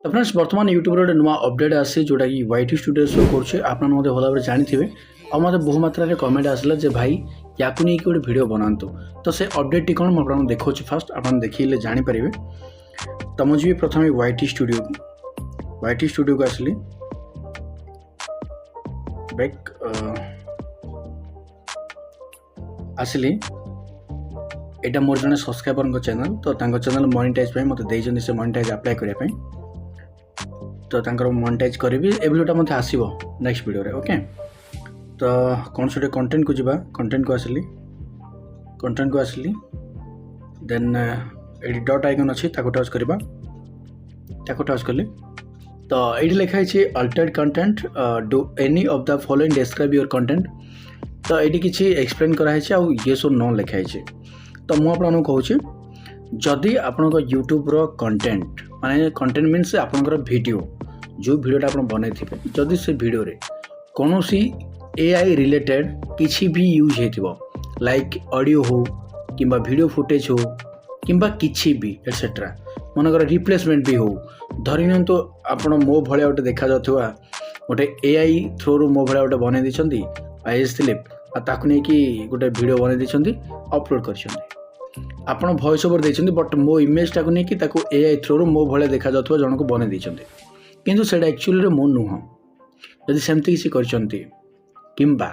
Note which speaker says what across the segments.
Speaker 1: तो फ्रेंड्स बर्तमान यूट्यूब गोटे नुआ अपडेट आसी जोटा कि YT स्टूडियो शो कर आपने भल भाव जानी और मतलब बहु मात्रा कमेंट आसला जे भाई या नहीं कि गोटे भिड बनातु तो से अपडेट टी कौन मुझे देखा फास्ट आप देखिए जानीपर तो मुझे प्रथम YT स्टूडियो को आसली बैक आसली यहाँ मोर जन सब्सक्राइबर चैनल तो चैनल मोनेटाइज मत से मोनेटाइज अप्लाई करने तो मोनेटाइज करी ए वीडियोटा मत आसो नेक्स्ट वीडियो रे ओके। तो कौन से कंटेंट को जीवा कंटेंट को आसली देन ये डॉट आइकन अच्छी टच करवा टच कली तो ये लिखाई Altered content do any of the following describe your content तो ये किसी एक्सप्लेन कराई आउ ये सब न लिखाई तो मुझे कहूँ जदि आपण यूट्यूब कंटेंट माने कंटेंट मीन्स आपणकर वीडियो जो वीडियोटा आप बन जदि से वीडियो रे कौन सी AI रिलेटेड किसी भी यूज हो लाइक ऑडियो हो कि वीडियो फुटेज हो कि किसी भी एटसेट्रा मनकर रिप्लेसमेंट भी हो धरी तो आप मो भाया गोटे देखा जाता गोटे AI थ्रू मो भाया गोटे बनई दी IS स्लिप ताकू नहीं कि गोटे वीडियो बनई दी अपलोड कर आपड़ वॉइस ओवर देते बट मो इमेजटा को नहीं कि AI थ्रू मो भाया देखा जाता जन को बनई दी किंतु से एक्चुअली मो नुह जदि सेमती किसी करचंती किंबा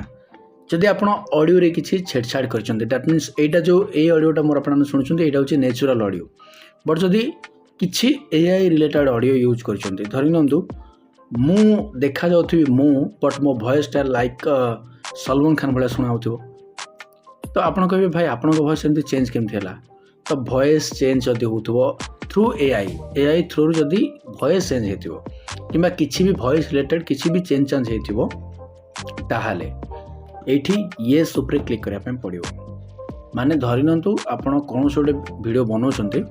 Speaker 1: जदि आप ऑडियो रे किसी छेड़छाड़ करचंती दैट मीन्स एटा जो ए ऑडियोटा मोर आपन सुनुचंती एटा होची नेचुरल ऑडियो बट जदि किसी AI रिलेटेड ऑडियो यूज करचंती धरि नंदु मु देखा जाउथि मु बट मो वॉइस टा लाइक सलमान खान भला सुनाउथिबो तो आपन कहबे भाई आपन को वॉइस एमती चेंज केमथि हला तो वॉइस चेंज जदि होथबो थ्रू AI थ्रू जदि वॉइस चेंज हेतिबो किंबा किसी भी वॉइस रिलेटेड किसी भी चेंज हेतिबो ताहाले एठी येस ऊपर क्लिक करिया पे पड़िबो माने धरि नंतु आपण कोन सोडे वीडियो बनाउछंती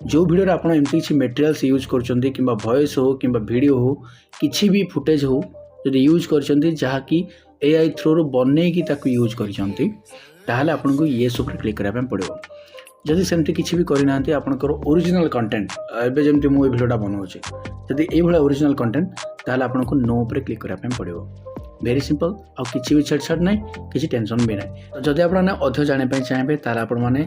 Speaker 1: जो वीडियो रे आपण एमती किछि मटेरियल्स यूज करछंती किंबा वॉइस हो किंबा वीडियो हो किछि भी फुटेज हो जदि यूज करछंती जहा कि AI थ्रू बनै कि ताकू यूज करछंती ताहाले आपण को येस ऊपर क्लिक करिया पे पड़िबो जदि सेमती किसी भी करना आपंकर ओरिजिनल कंटेंट एवं जमी मुझे भिडियोटा बनाऊँगी जदि ये ओरिजिनल कंटेंट ताहले आपको नो पर क्लिक करने पड़ो वेरी सिंपल आउ किसी भी छेड़छाड़ ना किसी टेंशन भी ना तो जदि आपने अधिक जानापी चाहिए ताहले आपण मैंने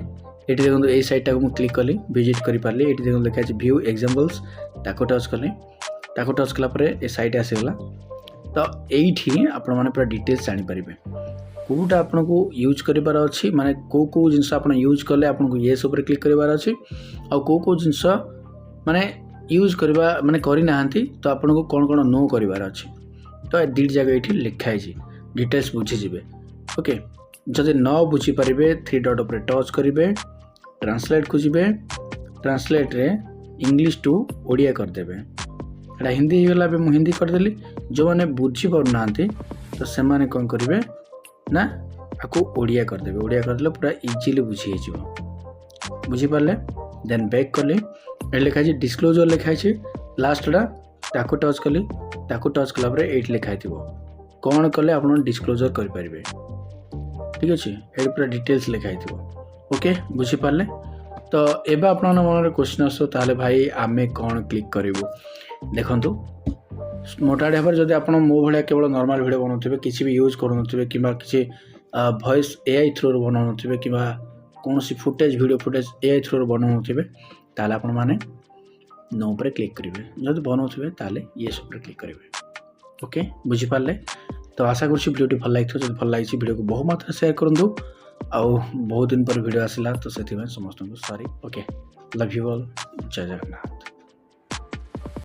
Speaker 1: ये देखो ये साइटा को मुझे क्लिक कली विजिट करें ये देखो लिखाई व्यू एग्जाम्पल्स ताको टच कली ताको टच कलापर ये साइट आसीगला तो ये आपण मैंने पूरा डिटेल्स जानीपर कौटा आपन को यूज करार अच्छी माने कौ जिनस आप यूज कले आपको येस ऊपर क्लिक करार अच्छी आ कौ जिनस माने यूज करवा माने करना तो आपन को कौन कौन नो करार अच्छी तो दी जगह ये लिखाई डिटेल्स बुझीजे ओके जदि न बुझीपारे 3 डॉट उपर टच करेंगे ट्रांसलेट को जीवे ट्रांसलेट रे इंग्लिश टू ओडिया करदेवे एटा हिंदी होगा मुझे हिंदी करदेली जो मैंने बुझी पारना तो से कौन करेंगे ना आपको ओडिया करदेवे ओडिया करदे पूरा इजीली बुझीपारे देन बैक कली ये लिखाई डिस्क्लोजर लिखाई लास्टा ताको टच कली ताको टच कलापर ये लिखाई कौन कले आप डिस्क्लोजर करेंगे ठीक अच्छे ये पूरा डिटेल्स लिखाई ओके बुझीपारे तो एबे आप मन क्वेश्चन आसो ताले भाई आमे कौन क्लिक करूँ देखु मोटाड़ी भाव जब आप मो भाया केवल नॉर्मल वीडियो बनाते किसी भी यूज करूँ कि किसी वॉइस AI थ्रू बनाऊे कि कौन सी footage video footage AI through बनाऊे ताले आपण मैंने नो पर क्लिक करेंगे जब बनाऊे ताले ये सब क्लिक करेंगे ओके बुझीपारे तो आशा करुँच वीडियो भल लगी जब भल लगी वीडियो को बहुत मात्रा शेयर करूँ आउ बहुत दिन पर वीडियो आसला तो से समस्त sorry okay love you all जय जगन्नाथ।